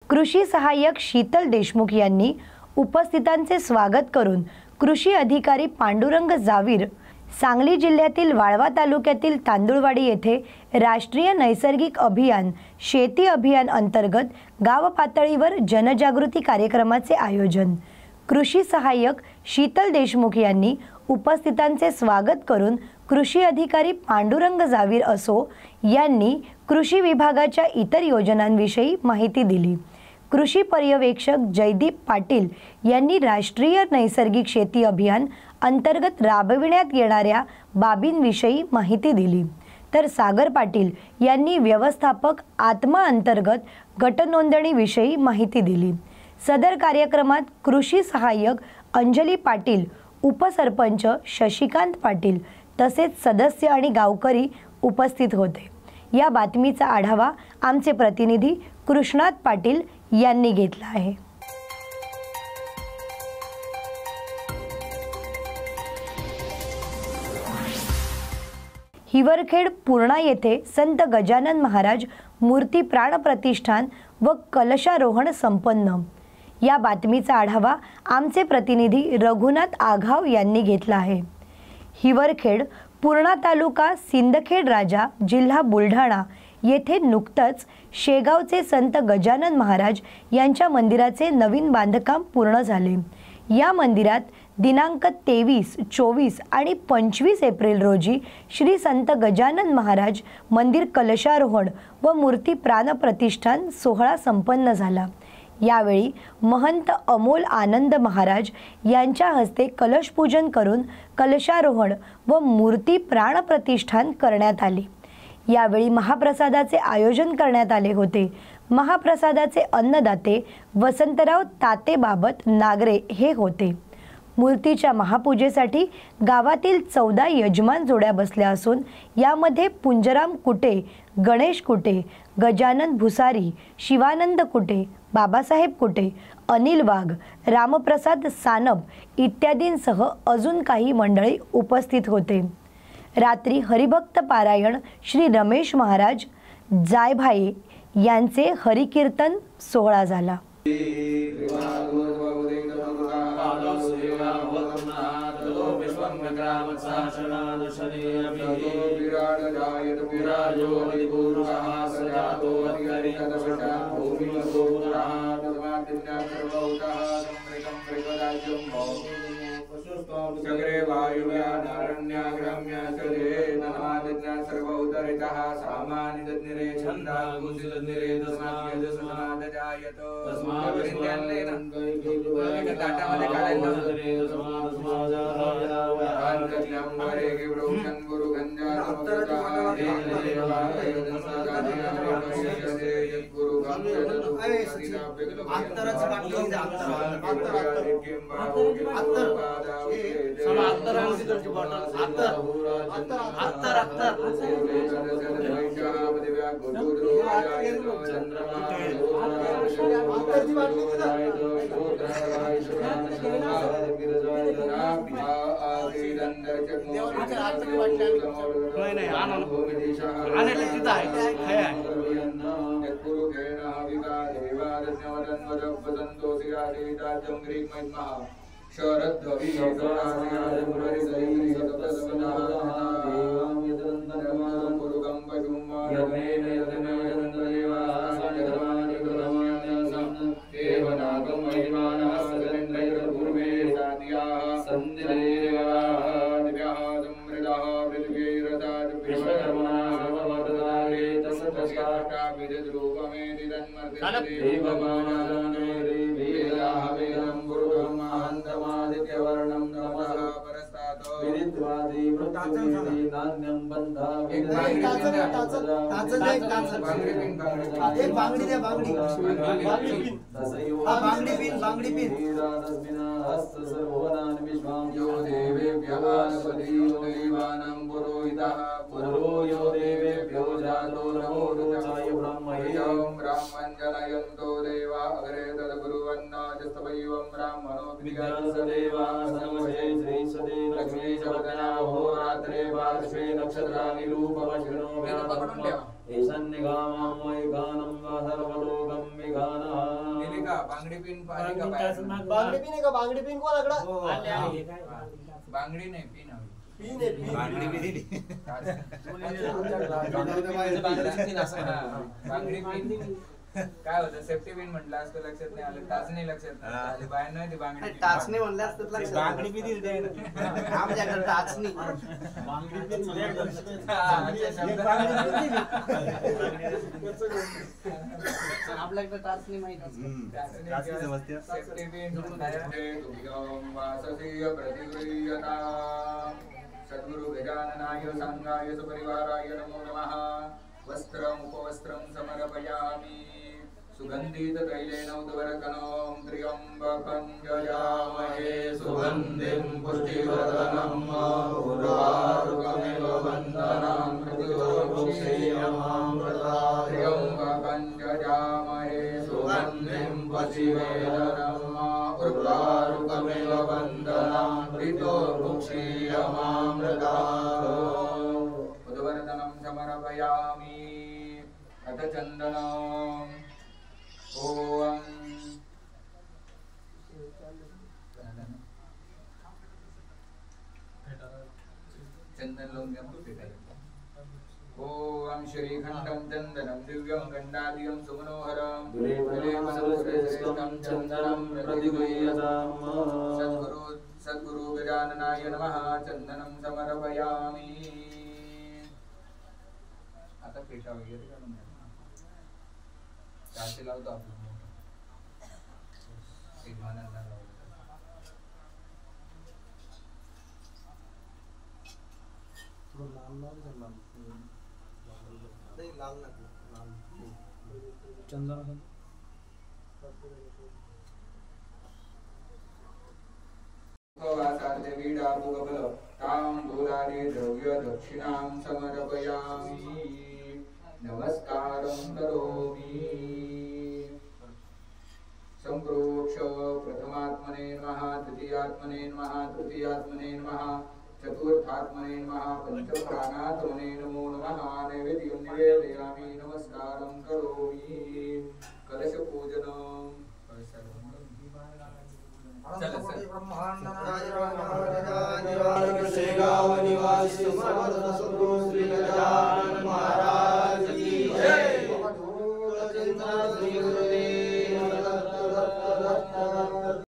कृषी सहाय्यक शीतल देशमुख यांनी उपस्थितांचे स्वागत करून कृषी अधिकारी पांडुरंग जावीर सांगली जिल्ह्यातील वाळवा तालुक्यातील तांदुळवाडी येथे राष्ट्रीय नैसर्गिक अभियान शेती अभियान अंतर्गत गाव पातळीवर जनजागृती कार्यक्रमाचे आयोजन। कृषी सहाय्यक शीतल देशमुख यांनी उपस्थितांचे स्वागत करून कृषी अधिकारी पांडुरंग जावीर असो यांनी कृषी विभागाच्या इतर योजनांविषयी माहिती दिली। कृषी पर्यवेक्षक जयदीप पाटील यांनी राष्ट्रीय नैसर्गिक शेती अभियान अंतर्गत राबविण्यात येणाऱ्या बाबींविषयी माहिती दिली, तर सागर पाटील यांनी व्यवस्थापक आत्मा अंतर्गत गटनोंदणीविषयी माहिती दिली। सदर कार्यक्रमात कृषी सहाय्यक अंजली पाटील, उपसरपंच शशिकांत पाटील तसेच सदस्य आणि गावकरी उपस्थित होते। या बातमीचा आढावा आमचे प्रतिनिधी कृष्णात पाटील यांनी घेतला आहे। हिवरखेड पूर्णा येथे संत गजानन महाराज मूर्ती प्राण प्रतिष्ठान व कलशारोहण संपन्न। या बातमीचा आढावा आमचे प्रतिनिधी रघुनाथ आघाव यांनी घेतला आहे। हिवरखेड पूर्णा तालुका सिंदखेड राजा जिल्हा बुलढाणा येथे नुकतच शेगावचे संत गजानन महाराज यांच्या मंदिराचे नवीन बांधकाम पूर्ण झाले। या मंदिरात दिनांक 23, 24 आणि 25 एप्रिल रोजी श्री संत गजानन महाराज मंदिर कलशारोहण व मूर्ती प्राण प्रतिष्ठान सोहळा संपन्न झाला। यावेळी महंत अमोल आनंद महाराज यांच्या हस्ते कलश पूजन करून कलशारोहण व मूर्ती प्राण प्रतिष्ठान करण्यात आली। यावेळी महाप्रसादाचे आयोजन करण्यात आले होते। महाप्रसादाचे अन्नदाते वसंतराव तातेबाबत नागरे हे होते। मूर्तीच्या महापूजेसाठी गावातील 14 यजमान जोड्या बसल्या असून यामध्ये पुंजराम कुटे, गणेश कुटे, गजानन भुसारी, शिवानंद कुटे, बाबासाहेब कुटे, अनिल वाघ, रामप्रसाद सानप इत्यादींसह अजून काही मंडळी उपस्थित होते। रात्री हरिभक्त पारायण श्री रमेश महाराज जायभाये यांचे हरिकीर्तन सोहळा झाला। चक्रे वायुव्यानारण्याग्राम्य चले नमादित्या सर्वोदरितः सामानिदनिरे छन्दा गुंसिदनिरे तस्माद्यजसनादजायत तस्माद्विद्यान्नेन डाटामध्ये काढायला आंतर्यं वरे गिवृक्षं गुरुगंजा ईशान्यगामं वै गानं सर्वलोकं विगानः बांगडी पिन पाहिली का बाहेर? बांगडी पिन आहे का? बांगडी पिन कोणाकडं? बांगडी नाही पिन हवी. पिन आहे, पिन. बांगडी बी दिली. बांगडी पिन काय होतं? सेफ्टी पिन म्हटलं असतं लक्षात नाही आलं. टाचणी लक्षात नाही आली. बाहेर नाही ती बांगडी. टाचणी म्हणलं असतं लक्षात. बांगडी बी दिली त्याने. आमच्याकडे टाचणी. बांगडी पिन म्हणजे आपल्याकडे टाचणी माहिती. टाचणी समजते. सेफ्टी पिन वाससीय प्रतिगृह्यता सद्गुरु गजाननाय संगाय सपरिवाराय नमो नमः. वस्त्रम् उपवस्त्रं समर्पयामि. सुगन्धित तैलेन उद्वरकनं त्र्यम्बकं यजामहे सुगन्धिं पुष्टिवर्धनं उर्वारुकमिव बन्धनं त्र्यम्बकं यजामहे सुगन्धिं पुष्टिवर्धनं उर्वारुकमिव बन्धनं उद्वरदनं समर्पयामि. अथ चन्दनम् ओम चंदन लावून द्या मग भेटायला. ओम श्रीखंडं चंदनं दिव्यं गंडादियं सुमनोहरं दुरेश्रेष्ठं चंदनं प्रतिगृह्यताम्. सद्गुरु गजाननाय नमः. चंदनं समर्पयामि. आता पेटा वगैरे घालून द्या. चालते लावतो आपण एक मानांना लावतो. तांबूलानि द्रव्य दक्षिणां समर्पयामि. नमस्कारं करोमि. संप्रोक्ष प्रथमात्मने नमः. द्वितीयात्मने नमः. तृतीयात्मने नमः. चतुर्थात्मने नमः. पंचप्राणात्मने नमो नमः. नैवेद्यं निवेदयामि. नमस्कारं करोमि. कलशपूजनम्. चल